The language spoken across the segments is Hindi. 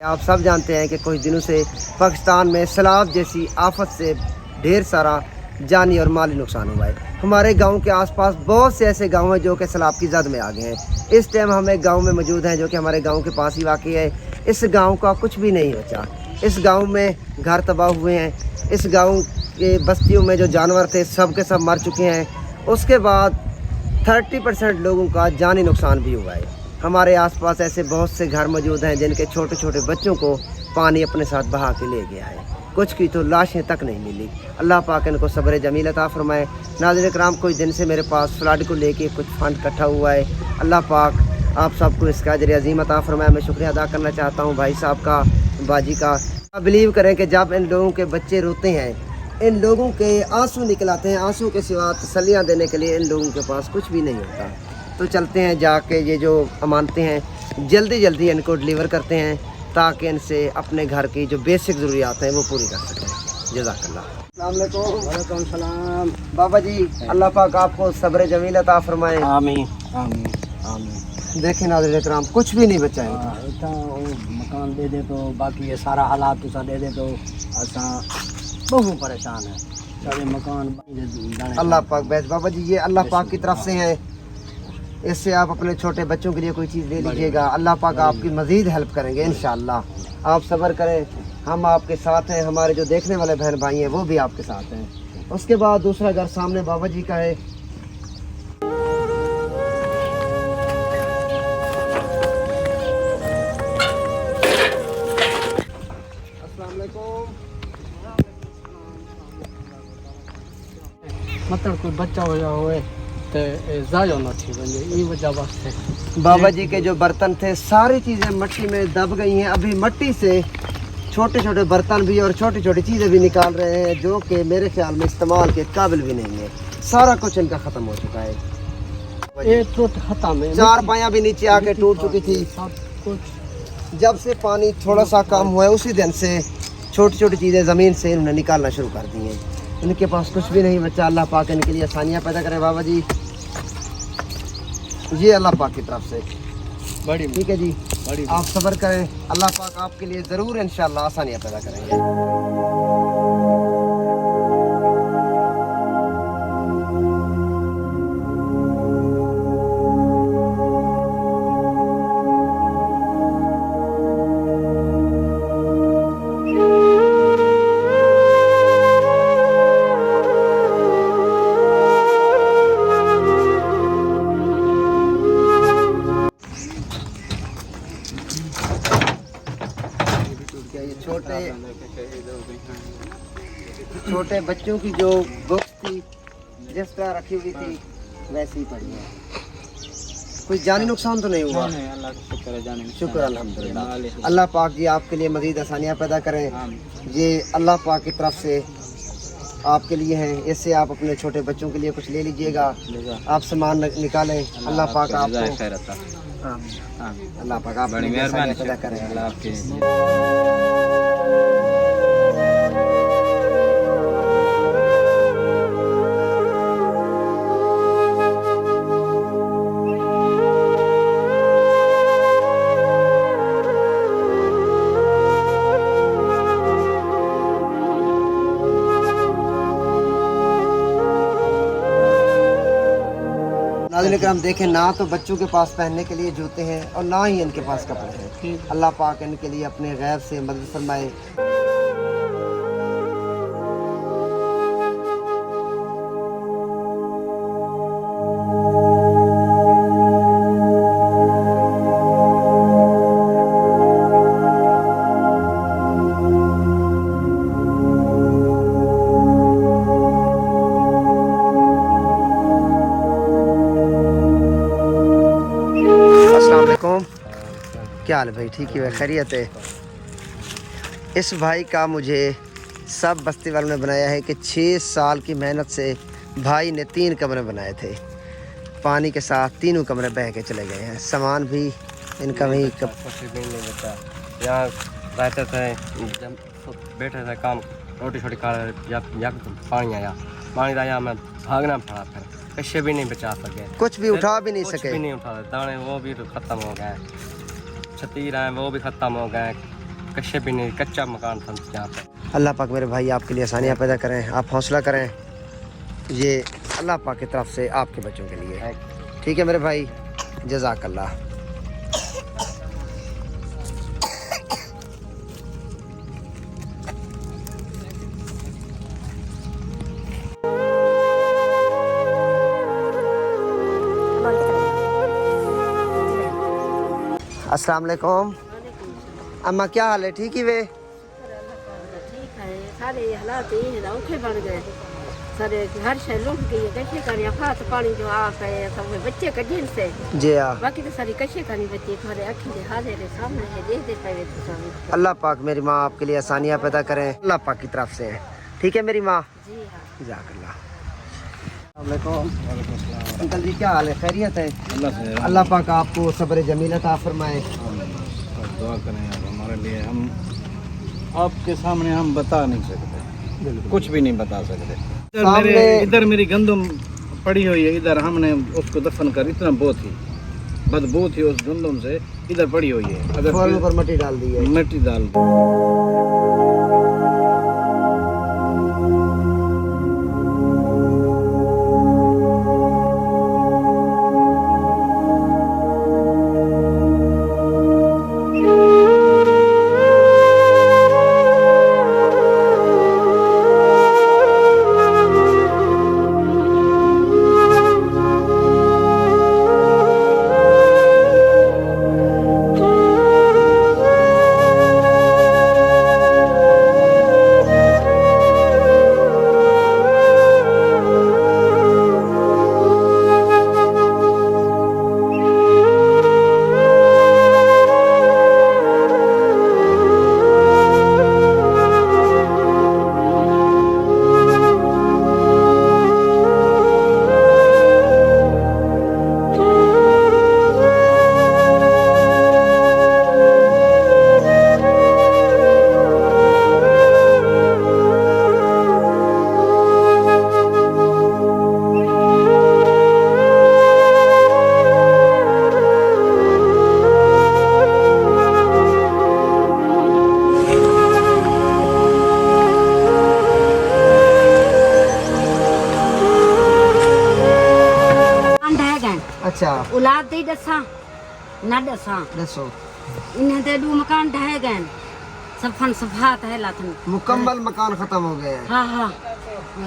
आप सब जानते हैं कि कुछ दिनों से पाकिस्तान में सैलाब जैसी आफत से ढेर सारा जानी और माली नुकसान हुआ है। हमारे गांव के आसपास बहुत से ऐसे गांव हैं जो कि सैलाब की जद में आ गए हैं। इस टाइम हम एक गांव में मौजूद हैं जो कि हमारे गांव के पास ही वाक़ई है। इस गांव का कुछ भी नहीं बचा। इस गांव में घर तबाह हुए हैं। इस गांव के बस्तियों में जो जानवर थे सब के सब मर चुके हैं। उसके बाद 30% लोगों का जानी नुकसान भी हुआ है। हमारे आसपास ऐसे बहुत से घर मौजूद हैं जिनके छोटे छोटे बच्चों को पानी अपने साथ बहा के ले गया है। कुछ की तो लाशें तक नहीं मिली। अल्लाह पाक इनको सब्र जमील अता फरमाए। नाज़रीन कराम, कुछ दिन से मेरे पास फ्लड को लेके कुछ फंड इकट्ठा हुआ है। अल्लाह पाक आप सबको इसका अजर अज़ीम अता फरमाए। मैं शुक्रिया अदा करना चाहता हूँ भाई साहब का, बाजी का। आप बिलीव करें कि जब इन लोगों के बच्चे रोते हैं, इन लोगों के आंसू निकल आते हैं, आंसू के सिवा तसल्लियाँ देने के लिए इन लोगों के पास कुछ भी नहीं होता। तो चलते हैं जाके ये जो अमानतें हैं जल्दी जल्दी इनको डिलीवर करते हैं ताकि इनसे अपने घर की जो बेसिक ज़रूरियात हैं वो पूरी कर सकें। जज़ाकल्लाह। अस्सलाम वालेकुम। वालेकुम सलाम। बाबा जी, अल्लाह पाक आपको सब्र जमील अता फरमाए। आमीन आमीन आमीन। देखें नाज़रीन इकराम, कुछ भी नहीं बचा है। इतना मकान दे दे तो बाकी ये सारा हालात तुसा दे दे तो असा बहुत परेशान है। सारे मकान अल्लाह पाक बैठ बाबा जी, ये अल्लाह पाक की तरफ से है। इससे आप अपने छोटे बच्चों के लिए कोई चीज़ ले लीजिएगा। अल्लाह पाक आपकी मज़ीद हेल्प करेंगे इंशाअल्लाह। आप सब्र करें, हम आपके साथ हैं। हमारे जो देखने वाले बहन भाई हैं वो भी आपके साथ हैं। उसके बाद दूसरा घर सामने बाबा जी का है। अस्सलाम वालेकुम। मतलब कोई बच्चा हो तो जायो न थी वञे, ई वजह वास्ते बाबा जी के जो बर्तन थे सारी चीज़ें मिट्टी में दब गई हैं। अभी मिट्टी से छोटे छोटे बर्तन भी और छोटी छोटी चीज़ें भी निकाल रहे हैं जो कि मेरे ख्याल में इस्तेमाल के काबिल भी नहीं है। सारा कुछ इनका ख़त्म हो चुका है। ये तो खत्म है। चार पाया भी नीचे आके टूट चुकी थी। सब कुछ जब से पानी थोड़ा सा कम हुआ है उसी दिन से छोटी छोटी चीज़ें ज़मीन से इन्होंने निकालना शुरू कर दी हैं। इनके पास कुछ भी नहीं बचा। अल्लाह पाक इनके लिए आसानियाँ पैदा करें बाबा जी। ये अल्लाह पाक की तरफ से बड़ी ठीक है जी। बड़ी आप सब्र करें, अल्लाह पाक आपके लिए ज़रूर इंशाअल्लाह आसानियाँ पैदा करेंगे। छोटे बच्चों की जो बुक्स थी जिस तरह रखी हुई थी वैसी ही पड़ी है। कोई जानी नुकसान तो नहीं हुआ? अल्लाह का शुक्र है, जाने शुक्र अल्हम्दुलिल्लाह। अल्लाह पाक जी आपके लिए मज़ीद आसानियाँ पैदा करें। ये अल्लाह पाक की तरफ से आपके लिए हैं। इससे आप अपने छोटे बच्चों के लिए कुछ ले लीजिएगा। आप सामान निकालें। अल्लाह पाक आपको अल्लाह पाक आप बड़ी मेहरबानी पैदा करें। अल्लाह आपके हम देखें ना तो बच्चों के पास पहनने के लिए जूते हैं और ना ही इनके पास कपड़े हैं। अल्लाह पाक इनके लिए अपने गैब से मदद फरमाए। क्या हाल भाई? ठीक है, खैरियत है? इस भाई का मुझे सब बस्ती वालों ने बनाया है कि 6 साल की मेहनत से भाई ने 3 कमरे बनाए थे। पानी के साथ तीनों कमरे बह के चले गए हैं। सामान भी इनका वही यहाँ रहते थे, बैठे थे काम रोटी छोटी खा रहे, पानी आया मैं भागना पड़ा। फिर कश्य भी नहीं बचा सके, कुछ भी उठा भी नहीं सके। भी नहीं उठा, दाने वो भी तो ख़त्म हो गए, छतीर हैं वो भी ख़त्म हो गए, कच्चे भी नहीं, कच्चा मकान था यहाँ पे। अल्लाह पाक मेरे भाई आपके लिए आसानियाँ पैदा करें, आप हौसला करें, ये अल्लाह पाक की तरफ से आपके बच्चों के लिए। ठीक है मेरे भाई, जज़ाकल्लाह। अस्सलाम वालेकुम अम्मा, क्या हाल है? ठीक ही वे? ठीक है, सारे हालात ये औखे बन गए, सारे हर शय लुट गई है। कैसे करें हाथ पानी जो आप है सब बच्चे कढ़ियन से जी हाँ। बाकी तो सारी कैसे करनी बच्चे थोड़े अखी के हाजिर सामने है, देखते पे तो सब। अल्लाह पाक मेरी माँ आपके लिए आसानियाँ पैदा करें, अल्लाह पाक की तरफ से है। ठीक है मेरी माँ, जी हाँ। जज़ाकल्लाह। अंकल जी क्या हाल है? खैरियत है? अल्लाह पाक आपको सब्र जमील अता फरमाए। दुआ करें यार हमारे लिए। हम आपके सामने हम बता नहीं सकते, कुछ भी नहीं बता सकते। इधर मेरी गंदम पड़ी हुई है, इधर हमने उसको दफन कर, इतना बहुत ही बदबू थी उस गंदम से, इधर पड़ी हुई है। अगर फौरन ऊपर मिट्टी डाल दी है। मिट्टी डाल अच्छा औलाद दे दसा ना दसा दसो। इन्हें ते दू मकान ढह गए, सफन सफात है लाथन मुकम्मल मकान खत्म हो गए हैं। हाँ हाँ,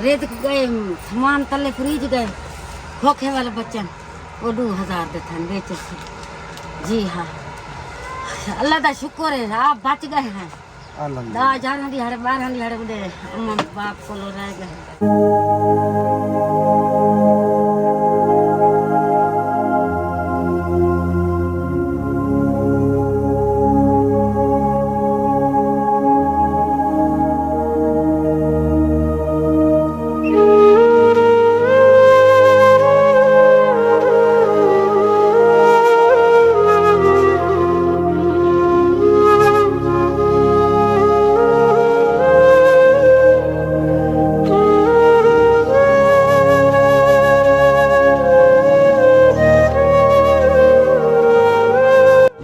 रेत गए, सामान तले फ्रीज गए, खोखे वाले बच्चन वो 2000 देथन बेचे थे। जी हाँ, अल्लाह का शुक्र है आप बच गए हैं। अल्हम्दुलिल्लाह। 10,000 दिहाड़े 12 दिहाड़े बुढ़े अम्मा बाप को लो रह गए।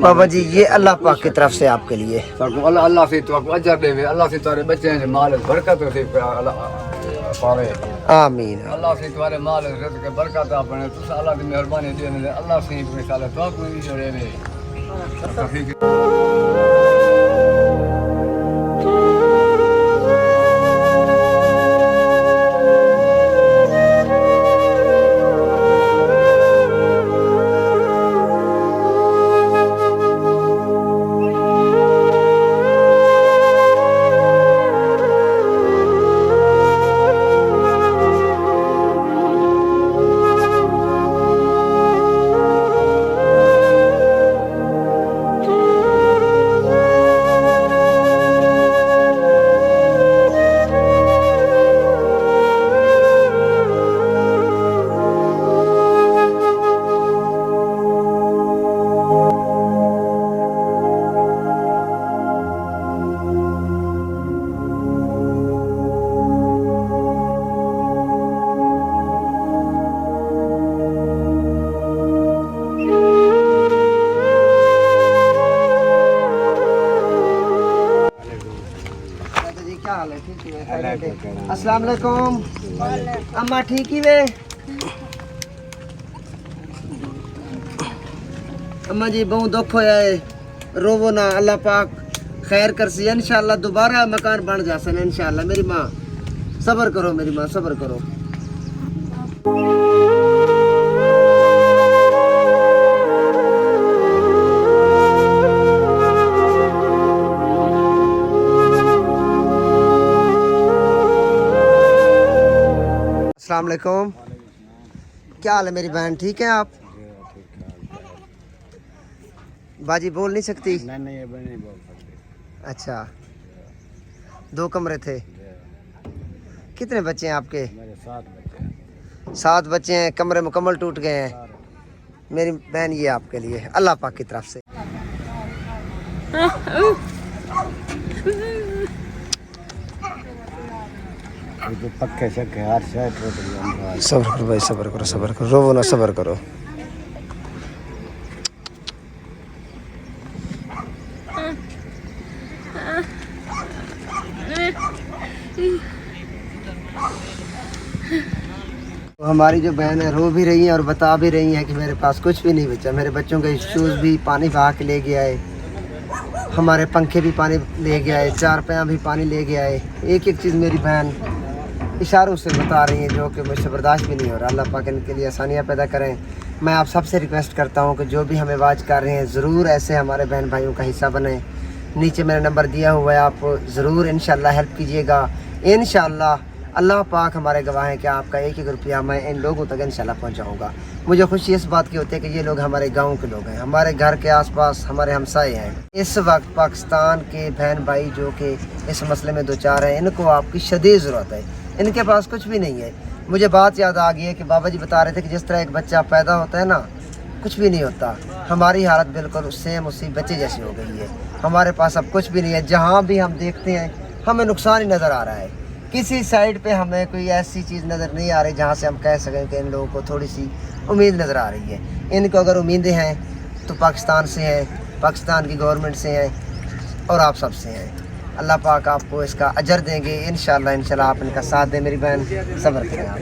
बाबा जी ये अल्लाह पाक की तरफ से आपके लिए। अल्लाह से तो अजर देवे, अल्लाह से तुम्हारे बच्चे हैं माल बरकत से पावे। आमीन। अल्लाह से तुम्हारे माल रिज़्क़ बरकत अपने तुस अल्लाह की मेहरबानी देने अल्लाह से ही मिसाल तो कोई जोड़े क्या हाल है? ठीक है। अस्सलाम वालेकुम। अम्मा ठीक ही वे? अम्मा जी बहुत दुख होया है, रोवो ना, अल्लाह पाक खैर कर सी इंशाल्लाह, दोबारा मकान बन जा सन इंशाल्लाह। मेरी माँ सब्र करो, मेरी माँ सब्र करो। अस्सलाम वालेकुम। क्या हाल है मेरी बहन, ठीक है आप? बाजी बोल नहीं सकती? नहीं ये नहीं बोल सकते। अच्छा, 2 कमरे थे। कितने बच्चे हैं आपके? मेरे 7 बच्चे हैं। 7 बच्चे हैं, कमरे मुकम्मल टूट गए हैं। मेरी बहन ये आपके लिए अल्लाह पाक की तरफ से। ये जो पक्के शक्के हर शायद टूट गया। सब्र करो भाई, सब्र करो, सब्र करो, रोवो ना, सब्र करो। तो हमारी जो बहन है रो भी रही है और बता भी रही है कि मेरे पास कुछ भी नहीं बचा। मेरे बच्चों के शूज़ भी पानी बहा के ले गया है, हमारे पंखे भी पानी ले गया है, चारपाया भी पानी ले गया है। एक एक चीज़ मेरी बहन इशारों से बता रही है जो कि मुझसे बर्दाश्त भी नहीं हो रहा। अल्लाह पाक इनके लिए आसानियाँ पैदा करें। मैं आप सबसे रिक्वेस्ट करता हूँ कि जो भी हमें वाच कर रहे हैं ज़रूर ऐसे हमारे बहन भाइयों का हिस्सा बने। नीचे मेरा नंबर दिया हुआ है, आप ज़रूर इंशाल्लाह हेल्प कीजिएगा। इंशाल्लाह अल्लाह पाक हमारे गवाह हैं कि आपका एक एक रुपया मैं इन लोगों तक इंशाल्लाह पहुंचाऊंगा। मुझे खुशी इस बात की होती है कि ये लोग हमारे गांव के लोग हैं, हमारे घर के आसपास हमारे हमसाए हैं। इस वक्त पाकिस्तान के बहन भाई जो कि इस मसले में दो चार हैं, इनको आपकी शदीद ज़रूरत है। इनके पास कुछ भी नहीं है। मुझे बात याद आ गई है कि बाबा जी बता रहे थे कि जिस तरह एक बच्चा पैदा होता है ना, कुछ भी नहीं होता। हमारी हालत बिल्कुल सेम उसी बच्चे जैसी हो गई है। हमारे पास अब कुछ भी नहीं है। जहाँ भी हम देखते हैं हमें नुकसान ही नज़र आ रहा है। किसी साइड पे हमें कोई ऐसी चीज़ नज़र नहीं आ रही जहाँ से हम कह सकें कि इन लोगों को थोड़ी सी उम्मीद नज़र आ रही है। इनको अगर उम्मीदें हैं तो पाकिस्तान से हैं, पाकिस्तान की गवर्नमेंट से हैं और आप सब से हैं। अल्लाह पाक आपको इसका अजर देंगे इंशाल्लाह। इंशाल्लाह आप इनका साथ दें मेरी बहन, सब्र करें आप।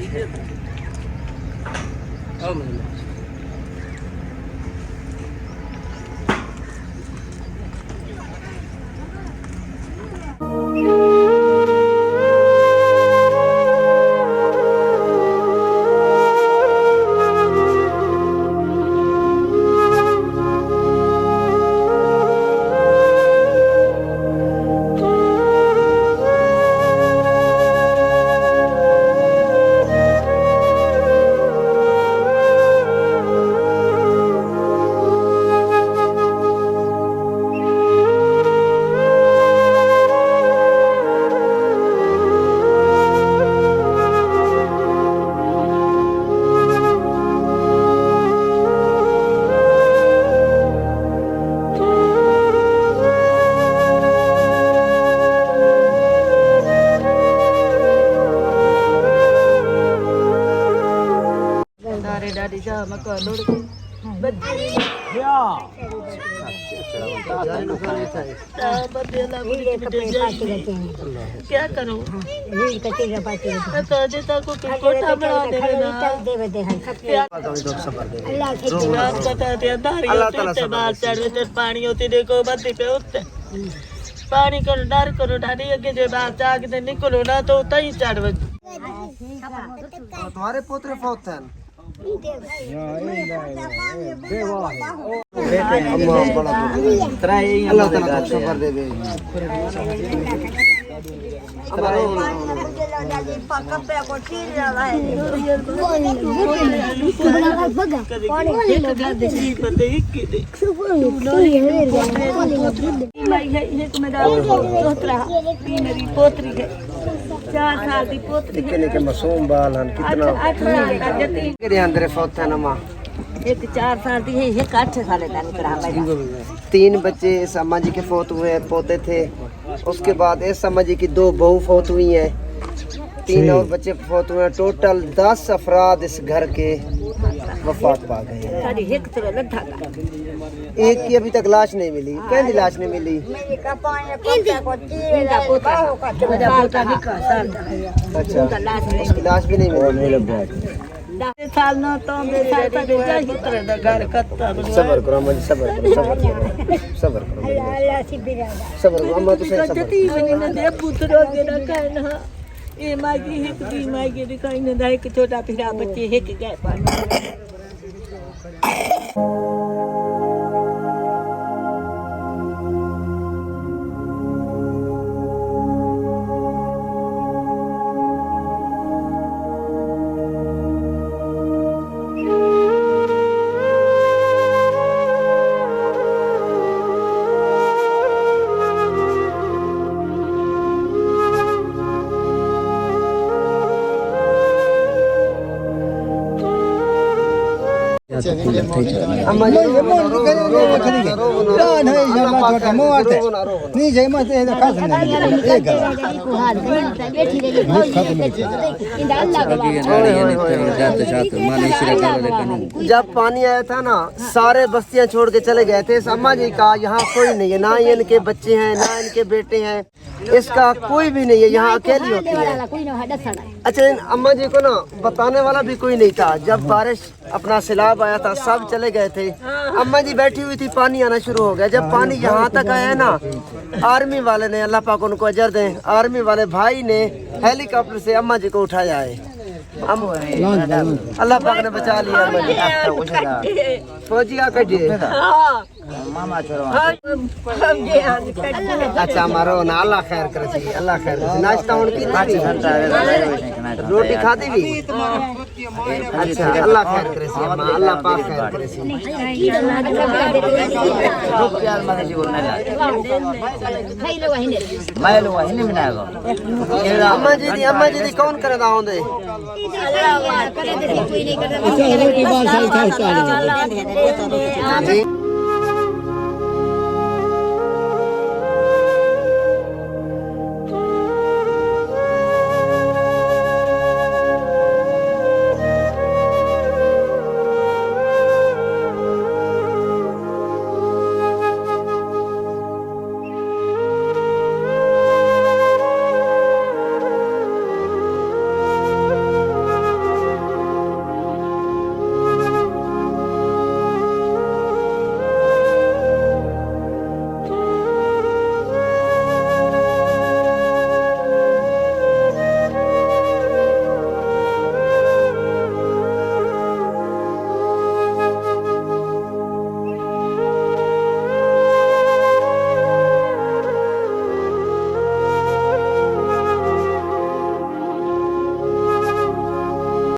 क्या करूं? पानी होती देखो बत्ती पे उत्ते पानी करो डर करो ढाडी अगे जो बाहर जाके ते निकलो ना तो तई चढ़ तुम्हारे पोतरे फौत हैं? अल्लाह ताला को सब्र दे दे। मेरी पोतरी है 4 साल की पोतरी निके निके मासूम बाल हैं, कितना 8 साल का जती केरे अंदर फौत है नमा। एक 4 साल की है, एक 8 साल का निकला भाई। 3 बच्चे इस अम्मा जी के फौत हुए पोते थे। उसके बाद इस अम्मा जी की 2 बहू फौत हुई हैं, 3 और बच्चे फौत हुए हैं। टोटल 10 अफराद इस घर के वफात पा गए हैं। सारी एक तरह लड्ढा एक की अभी तक लाश नहीं मिली। कहती लाश नहीं मिली। अच्छा, उसकी लाश भी नहीं मिली। साल न तो बेसाल तक जाई उतर द घर कत्ता सबर करो अम्मा जी, सबर करो, सबर करो, सबर करो, सबर करो अम्मा, तो सही सबर जती बने न दे पुत्रो के न कहना ए मागी एक दी मागी दिखाई न दा एक छोटा फिरा बच्चे एक गए पर अम्मा जी जब पानी आया था ना, सारे बस्तियां छोड़ के चले गए थे। अम्मा जी का यहाँ कोई नहीं है, ना ही इनके बच्चे हैं, ना इनके बेटे हैं, इसका कोई भी नहीं है, यहाँ अकेली होती है। अच्छा, अम्मा जी को ना बताने वाला भी कोई नहीं था। जब बारिश अपना सैलाब आया था, सब चले गए थे। अम्मा जी बैठी हुई थी, पानी आना शुरू हो गया। जब पानी यहाँ तक आया ना, आर्मी वाले ने, अल्लाह पाक उनको अजर दें, आर्मी वाले भाई ने हेलीकॉप्टर से अम्मा जी को उठाया है। अल्लाह पाक ने बचा लिया अम्मा जी। फौजी आ कटिए। अच्छा मारो ना, अल्लाह खैर करे सी, अल्लाह खैर करे। नाश्ता उनकी रोटी खाती भी। अच्छा, अल्लाह खैर करे सी अम्मा, अल्लाह पाक खैर करे सी। अम्मा जी कौन करे दाओंदे? रोटी बाल